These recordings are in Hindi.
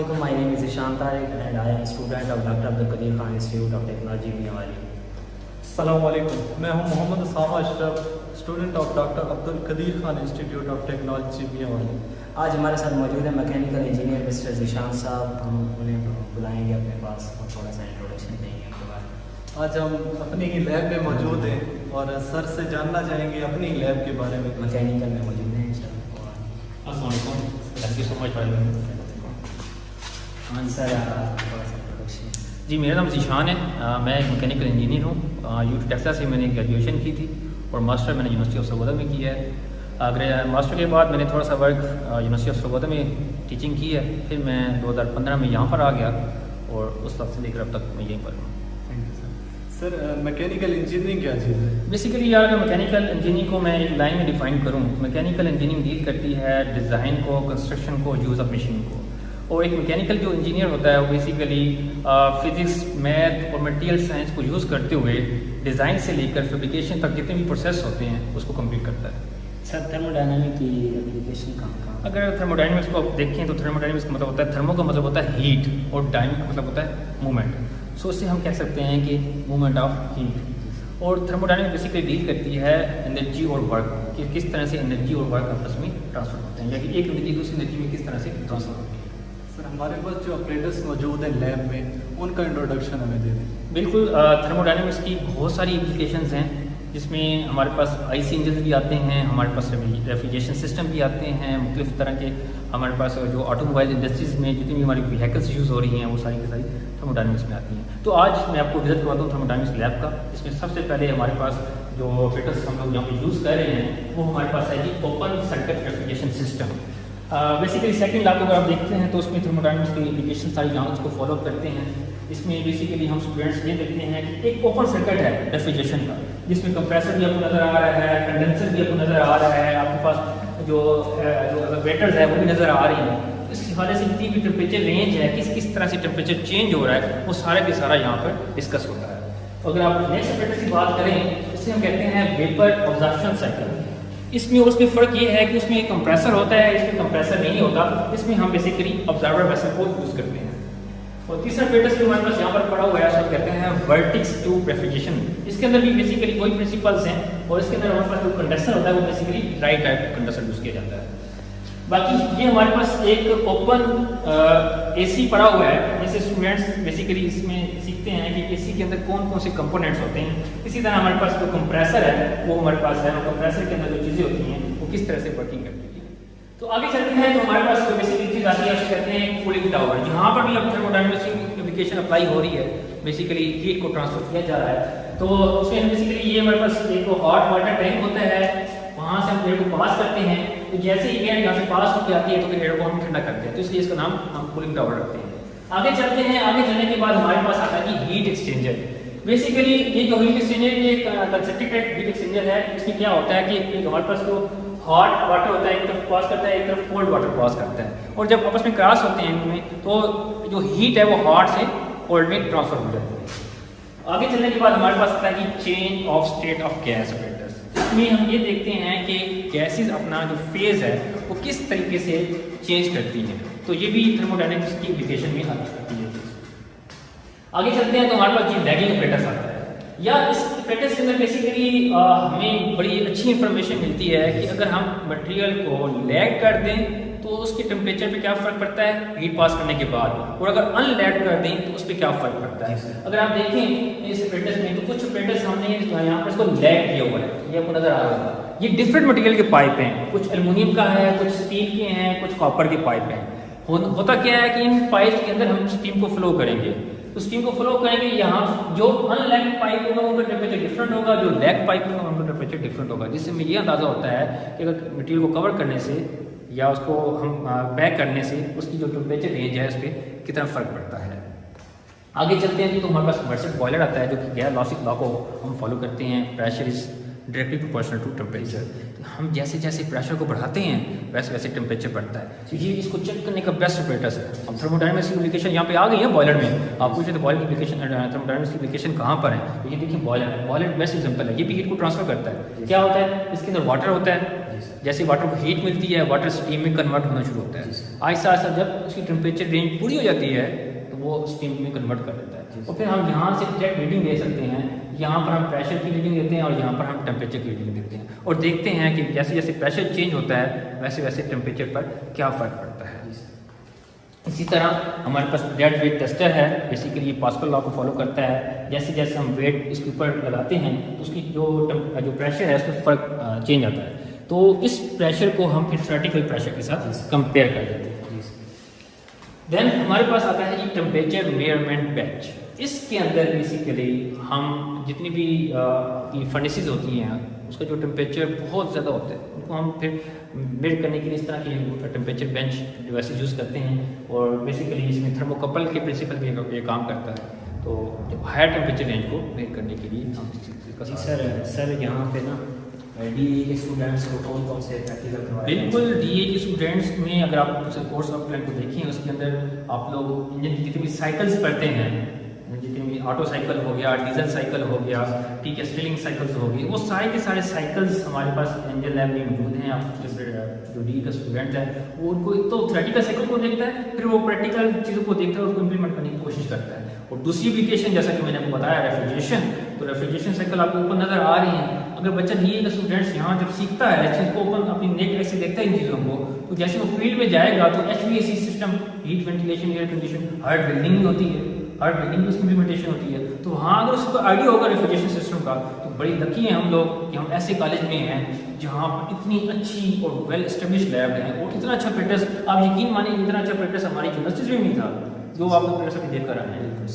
My name is Ishan Tariq and I am a student of Dr. Abdul Qadir Khan Institute of Technology, Miawali. अस्सलाम वालेकुम। मैं हूं Mohammad Sama Ashraf, student of doctor Abdul Qadeer Khan institute of technology Mianwali. आज हमारे साथ मौजूद है मैकेनिकल इंजीनियर मिस्टर ज़ीशान साहब। हम उन्हें बुलाएंगे अपने पास और थोड़ा सा इंट्रोडक्शन देंगे उनके बाद। आज हम अपनी ही लैब में मौजूद हैं और सर से जानना चाहेंगे अपनी लैब के बारे में। मैकेनिकल में मौजूद हैं सर। अस्सलाम वालेकुम, thank you so much for having me। हाँ सर, थोड़ा सा इंट्रोडक्शन। जी, मेरा नाम ज़ीशान है। मैं एक मैकेनिकल इंजीनियर हूँ। यूट टेक्सास से मैंने ग्रेजुएशन की थी और मास्टर मैंने यूनिवर्सिटी ऑफ सरगोदा में किया है। मास्टर के बाद मैंने थोड़ा सा वर्क यूनिवर्सिटी ऑफ सरगोदा में टीचिंग की है। फिर मैं 2015 में यहाँ पर आ गया और उस वक्त से लेकर अब तक मैं यहीं पर हूँ। Thank you sir. Sir mechanical engineering क्या चीज़ है? बेसिकली यार, अगर मैकेनिकल इंजीनियरिंग को मैं एक लाइन में डिफाइन करूँ, मैकेनिकल इंजीनियरिंग डील करती है डिज़ाइन को, कंस्ट्रक्शन को, यूज़ ऑफ मशीन को। और एक मैकेनिकल जो इंजीनियर होता है वो बेसिकली फिज़िक्स, मैथ और मटेरियल साइंस को यूज़ करते हुए डिज़ाइन से लेकर फैब्रिकेशन तक जितने भी प्रोसेस होते हैं उसको कंप्लीट करता है। सर थर्मोडायनामिक की एप्लीकेशन कहाँ? अगर थर्मोडायनामिक्स को आप देखें तो थर्मोडायनामिक्स का मतलब होता है, थर्मो का मतलब होता है हीट और डायनामिक का मतलब होता है मूवमेंट। सो उससे हम कह सकते हैं कि मूवमेंट ऑफ हीट। और थर्मोडायनामिक्स बेसिकली डील करती है एनर्जी और वर्क, कि किस तरह से एनर्जी और वर्क आपस में ट्रांसफर होते हैं, या कि एक एनर्जी दूसरी एनर्जी में किस तरह से ट्रांसफर होती है। सर हमारे पास जो ऑपरेटर्स मौजूद हैं लैब में, उनका इंट्रोडक्शन हमें दे दें। बिल्कुल, थर्मोडायनामिक्स की बहुत सारी एप्लीकेशंस हैं, जिसमें हमारे पास आईसी इंजन भी आते हैं, हमारे पास रेफ्रिजरेशन सिस्टम भी आते हैं, मुख्तलिफ तरह के। हमारे पास जो ऑटोमोबाइल इंडस्ट्रीज़ में जितनी भी हमारी व्हीकल्स यूज़ हो रही हैं वो सारी की सारी थर्मोडायनामिक्स में आती हैं। तो आज मैं आपको विजिट करवाता हूँ थर्मोडायनामिक्स लैब का। इसमें सबसे पहले हमारे पास जो ऑपरेटर्स हम लोग यहाँ पे यूज़ कर रहे हैं वो हमारे पास है जी open circuit refrigeration system. Basically second lab अगर आप देखते हैं तो उसमें थर्मोडायनामिक्स की एप्लीकेशन सारी यहाँ उसको फॉलो करते हैं। इसमें बेसिकली हम स्टूडेंट्स ये देखते हैं कि एक ओपन सर्किट है रेफ्रिजरेशन का, जिसमें कंप्रेसर भी आपको नज़र आ रहा है, कंडेंसर भी आपको नज़र आ रहा है, आपके पास जो वेटर्स है वो भी नज़र आ रही हैं। इस हवाले से जितनी भी टेम्परेचर रेंज है, किस किस तरह से टेम्परेचर चेंज हो रहा है, वो सारा के सारा यहाँ पर डिस्कस होता है। अगर आप नेक्स्ट ऑपरेटर की बात करें, इसे हम कहते हैं वेपर ऑब्जर्प्शन साइकिल। इसमें और उसमें फ़र्क ये है कि उसमें एक कंप्रेसर होता है, इसमें कंप्रेसर नहीं होता। इसमें हम बेसिकली ऑब्जर्वर वेसल को यूज़ करते हैं। और तीसरा ऑपरेटर जो हमारे पास यहाँ पर पड़ा हुआ है उसको कहते हैं वर्टिक्स ट्यूब रेफ्रिजरेशन। इसके अंदर भी बेसिकली वही प्रिंसिपल्स हैं और इसके अंदर हमारे पास जो कंडेंसर होता है वो basically dry type condenser use किया जाता है। बाकी ये हमारे पास एक ओपन एसी पड़ा हुआ है, जैसे स्टूडेंट्स बेसिकली इसमें सीखते हैं कि एसी के अंदर कौन कौन से कंपोनेंट्स होते हैं। इसी तरह हमारे पास जो कंप्रेसर है वो हमारे पास है, और कंप्रेसर के अंदर जो चीज़ें होती हैं वो किस तरह से वर्किंग करती है। तो आगे चलते हैं तो हमारे पास जो बेसिकली चीज़ आती है उसे कहते हैं कूलिंग टावर। यहाँ पर भी अब थर्मोडायनामिक्स की एप्लीकेशन अप्लाई हो रही है, बेसिकली हीट को ट्रांसफर किया जा रहा है। तो उसमें बेसिकली ये हमारे पास एक हॉट वाटर टैंक होता है, वहाँ से हम एयर को पास करते हैं। तो जैसे ही एयर यहाँ से पास होकर आती है तो फिर एयर को हम ठंडा करते हैं, तो इसलिए इसका नाम हम कूलिंग टावर रखते हैं। आगे चलते हैं, आगे चलने के बाद हमारे पास आता है कि हीट एक्सचेंजर। बेसिकली ये जो हीट एक्सचेंजर ये कंसेंट्रेटेड हीट एक्सचेंजर है। इसमें क्या होता है कि हमारे पास जो हॉट वाटर होता है एक तरफ पास करता है, एक तरफ कोल्ड वाटर पास करता है, और जब आपस में क्रॉस होते हैं इनमें तो जो हीट है वो हॉट से कोल्ड में ट्रांसफर हो जाती है। आगे चलने के बाद हमारे पास आता है कि change of state of gas operators. इसमें हम ये देखते हैं कि गैसेस अपना जो फेज है वो किस तरीके से चेंज करती हैं, तो ये भी थर्मोडायनामिक्स की एप्लीकेशन में आती है। आगे चलते हैं तो हमारे पास ये लैगिंग ऑपरेटर्स आता है, या इस ऑपरेटर्स के अंदर बेसिकली हमें बड़ी अच्छी इंफॉर्मेशन मिलती है कि अगर हम मटेरियल को लैग कर दें तो उसके टेम्परेचर पे क्या फ़र्क पड़ता है हीट पास करने के बाद, और अगर अनलैग कर दें तो उस पर क्या फ़र्क पड़ता है। अगर आप देखें इस ऑपरेटर्स में तो कुछ ऑपरेटर्स हमने यहाँ पर इसको लैग किया हुआ है, ये आपको नज़र आ रहा है। ये डिफरेंट मटेरियल के पाइप हैं, कुछ एल्युमिनियम का है, कुछ स्टील के हैं, कुछ कॉपर के पाइप हैं। होता क्या है कि इन पाइप के अंदर हम स्टीम को फ्लो करेंगे, तो स्टीम को फ्लो करेंगे, यहाँ जो अनलैग पाइप होगा उनका टेम्परेचर डिफरेंट होगा, जो लैग पाइप होगा उनका टेम्परेचर डिफरेंट होगा, जिससे हमें ये अंदाज़ा होता है कि अगर मटेरियल को कवर करने से या उसको हम पैक करने से उसकी जो टेम्परेचर रेंज है उस पर कितना फ़र्क पड़ता है। आगे चलते हैं तो हमारे पास सबमर्सिबल बॉयलर आता है जो कि गैर लॉसिक लॉ को हम फॉलो करते हैं, pressure is directly proportional to temperature. हम जैसे जैसे प्रेशर को बढ़ाते हैं वैसे वैसे टेम्परेचर बढ़ता है। तो ये इसको चेक करने का बेस्ट ऑपरेटर्स है। अब थर्मोडायनेमिक्स की एप्लीकेशन यहाँ पे आ गई है बॉयलर में। आप पूछे तो बॉयलर की एप्लीकेशन, थर्मोडायनेमिक्स की एप्लीकेशन कहाँ पर है, तो ये देखिए बॉयलर है। बॉयलर बेस्ट एग्जाम्पल है, ये भी हीट को ट्रांसफर करता है। क्या होता है, इसके अंदर वाटर होता है, जैसे वाटर को हीट मिलती है वाटर स्टीम में कन्वर्ट होना शुरू होता है। आहिस्ता आहिस्ता जब उसकी टेम्परेचर रेंज पूरी हो जाती है तो वो स्टीम में कन्वर्ट कर देता है। और फिर हम यहाँ से डायरेक्ट रीडिंग दे सकते हैं, यहाँ पर हम प्रेशर की रीडिंग देते हैं और यहाँ पर हम टेम्परेचर की रीडिंग देते हैं, और देखते हैं कि जैसे जैसे प्रेशर चेंज होता है वैसे वैसे टेम्परेचर पर क्या फ़र्क पड़ता है। इसी तरह हमारे पास डेड वेट टेस्टर है, बेसिकली ये पास्कल लॉ को फॉलो करता है। जैसे जैसे हम वेट इसके ऊपर लगाते हैं तो उसकी जो प्रेशर है उसमें फ़र्क चेंज आता है। तो इस प्रेशर को हम फिर थ्योरेटिकल प्रेशर के साथ कंपेयर कर देते हैं। देन हमारे पास आता है ये टेम्परेचर मेजरमेंट बेंच। इसके अंदर बेसिकली हम जितनी भी फर्नेसेस होती हैं उसका जो टेम्परेचर बहुत ज़्यादा होता है उनको हम फिर मेजर करने के लिए इस तरह के टेम्परेचर बेंच डिवाइसेस यूज़ करते हैं, और बेसिकली इसमें थर्मोकपल के प्रिंसिपल भी ये काम करता है। तो हायर टेम्परेचर रेंज को मेजर करने के लिए हम सर यहाँ पे ना DA के स्टूडेंट्स को कौन कौन से प्रैक्टिकल करवाए? बिल्कुल, DA के स्टूडेंट्स में अगर आप कोर्स ऑफ प्लान को देखें उसके अंदर आप लोग इंजन की जितनी भी साइकिल्स पढ़ते हैं, जितनी भी ऑटो साइकिल हो गया, डीजल साइकिल हो गया, ठीक है, स्टिलिंग साइकिल्स हो गई, वो सारे के सारे साइकिल्स हमारे पास इंजन लैब में मौजूद हैं। आप जो DA का स्टूडेंट है वो उनको एक तो थ्योरेटिकल साइकिल को देखता है, फिर वो प्रैक्टिकल चीज़ों को देखता है और उसको इम्प्लीमेंट करने की कोशिश करता है। और दूसरी एप्लीकेशन जैसा कि मैंने आपको बताया रेफ्रिजरेशन, तो रेफ्रिजरेशन साइकिल आपको ऊपर नज़र आ रही है। अगर बच्चा DA का स्टूडेंट्स यहाँ जब सीखता है इस चीज़ को ओपन अपनी नेक ऐसे देखता है इन चीज़ों को, तो जैसे वो फील्ड में जाएगा तो HVAC system, heat ventilation air condition, hard welding भी होती है, हार्ड वेल्डिंग की इम्प्लीमेंटेशन होती है। तो वहाँ अगर उसको आइडिया होगा रेफ्रिजरेशन सिस्टम का तो बड़ी लकी हैं हम लोग कि हम ऐसे कॉलेज में हैं जहाँ पर इतनी अच्छी और वेल एस्टेब्लिश लैब है और इतना अच्छा प्रैक्टिस, आप यकीन मानिए इतना अच्छा प्रैक्टिस हमारी यूनिवर्सिटी में नहीं था जो आप लोग मेरे साथ देख कर आए हैं।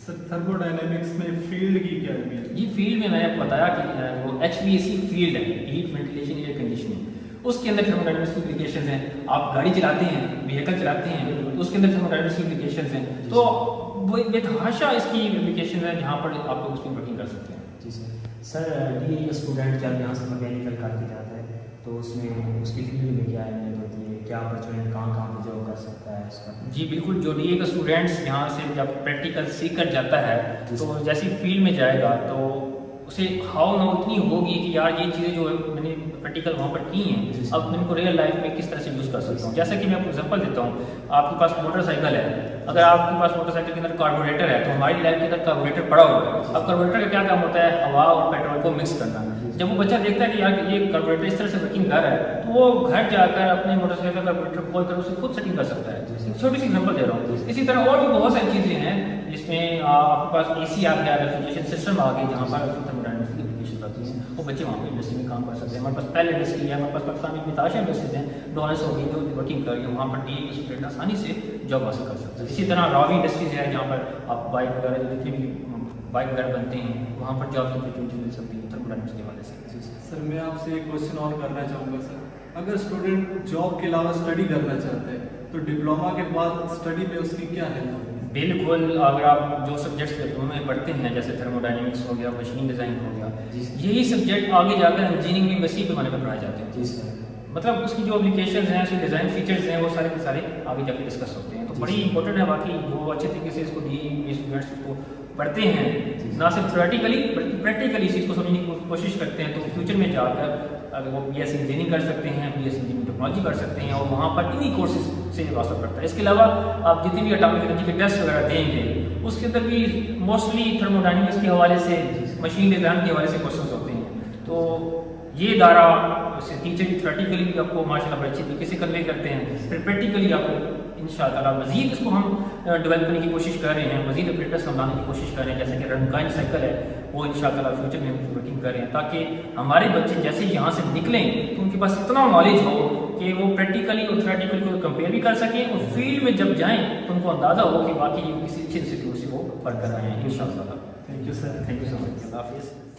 सर थर्मोडायनेमिक्स में फील्ड की क्या है? ये फील्ड में मैंने आपको बताया कि वो HVAC फील्ड है, हीट वेंटिलेशन एयर कंडीशनिंग, उसके अंदर थर्मोडायनेमिक्स की एप्लीकेशंस हैं। आप गाड़ी चलाते हैं, व्हीकल चलाते हैं, तो उसके अंदर थर्मोडायनेमिक्स की एप्लीकेशंस हैं। तो वो बेतहाशा इसकी एप्लीकेशन है जहाँ पर आप लोग उसमें वर्किंग कर सकते हैं। जी सर DA का स्टूडेंट जब यहाँ से मैकेनिकल करके जाता है तो उसमें उसकी फील्ड में क्या अहमियत होती है, क्या अपॉर्चुनिटी कहाँ पर जॉब कर सकता है इसका? जी बिल्कुल, जो DA का स्टूडेंट्स यहाँ से जब प्रैक्टिकल सीख कर जाता है तो जैसी फील्ड में जाएगा तो उसे हाउ नाउ इतनी होगी कि यार ये चीज़ें जो मैंने प्रैक्टिकल वहाँ पर की हैं अब मैं इनको रियल लाइफ में किस तरह से यूज़ कर सकता हूँ। जैसा कि मैं आपको एग्जांपल देता हूँ, आपके पास मोटरसाइकिल है, अगर आपके पास मोटरसाइकिल के अंदर कार्बोरेटर है तो हमारी लैब के अंदर कार्बोरेटर पड़ा हुआ है। अब कार्बोरेटर का क्या काम होता है, हवा और पेट्रोल को मिक्स करना। जब वो बच्चा देखता है कि यार ये कार्बोरेटर इस तरह से वर्किंग कर रहा है तो वो घर जाकर अपने मोटरसाइकिल का कार्बोरेटर खोल कर उसे खुद सेटिंग कर सकता है। छोटी सी एग्जांपल दे रहा हूँ। इसी तरह और भी बहुत सारी चीज़ें हैं जिसमें आपके पास AC आ गया, रेफ्रिजरेशन सिस्टम आ गई जहाँ पर थर्मोडायनेमिक्स की एप्लीकेशन आती है, वो बच्चे वहाँ पर इंडस्ट्री में काम कर सकते हैं। हमारे पास पहले इंडस्ट्री है, हमारे पास पाकिस्तान में बेताशा इंडस्ट्रीज हैं, डॉलर्स हो गई जो वर्किंग कर रही है, वहाँ पर DA के स्टूडेंट आसानी से जॉब हासिल कर सकते हैं। इसी तरह रावी इंडस्ट्रीज है जहाँ पर आप बाइक वगैरह जितने भी बाइक वगैरह बनते हैं वहाँ पर जॉब की अपॉर्चुनिटी मिल सकती है थर्मोडायनेमिक्स के हवाले से। सर मैं आपसे एक क्वेश्चन और करना चाहूँगा सर, अगर स्टूडेंट जॉब के अलावा स्टडी करना चाहते हैं तो डिप्लोमा के बाद स्टडी में उसकी क्या हेल्प होगी? बिल्कुल, अगर आप जो सब्जेक्ट्स डिप्लोमा में पढ़ते हैं जैसे थर्मोडायनेमिक्स हो गया, मशीन डिज़ाइन हो गया, यही सब्जेक्ट आगे जाकर इंजीनियरिंग में वैसी पैमाने पर पढ़ाए जाते हैं। जी सर, मतलब उसकी जो एप्लीकेशंस हैं, उसके डिज़ाइन फीचर्स हैं, वो सारे के सारे आगे जाके डिस्कस होते हैं। तो बड़ी इंपॉर्टेंट है बाकी जो अच्छे तरीके से इसको DA स्टूडेंट्स को पढ़ते हैं, ना सिर्फ थ्योरेटिकली बल्कि प्रैक्टिकली इस चीज़ को समझने की कोशिश करते हैं, तो फ्यूचर में जाकर अगर वो BSc इंजीनियरिंग कर सकते हैं, BSc इंजीनियरिंग टेक्नोलॉजी कर सकते हैं और वहाँ पर इन्हीं कोर्सेज से वास्ता पड़ता है। इसके अलावा आप जितनी भी एटॉमिक एनर्जी के टेस्ट वगैरह देंगे उसके अंदर भी मोस्टली थर्मोडायनेमिक्स के हवाले से, मशीन डिज़ाइन के हवाले से क्वेश्चन होते हैं। तो ये दायरा टीचर की थ्योरेटिकली भी आपको माशाल्लाह बड़े अच्छी तरीके से कन्वे करते हैं, फिर प्रैक्टिकली आपको इंशाअल्लाह मज़ीद इसको हम डेवलप करने की कोशिश कर रहे हैं, मज़ीद ऑपरेटर्स हम लाने की कोशिश कर रहे हैं, जैसे कि रनकाइन साइकिल है वो इंशाअल्लाह फ्यूचर में वर्किंग कर रहे हैं ताकि हमारे बच्चे जैसे यहाँ से निकलें तो उनके पास इतना नॉलेज हो कि वो प्रैक्टिकली और थ्योरेटिकली को कंपेयर भी कर सकें और फील्ड में जब जाएँ तो उनको अंदाज़ा हो कि बाकी किसी अच्छे इंस्टीट्यूट से वो पढ़ कर रहे हैं इंशाअल्लाह। Thank you sir. Thank you so much. अल्लाह हाफिज़।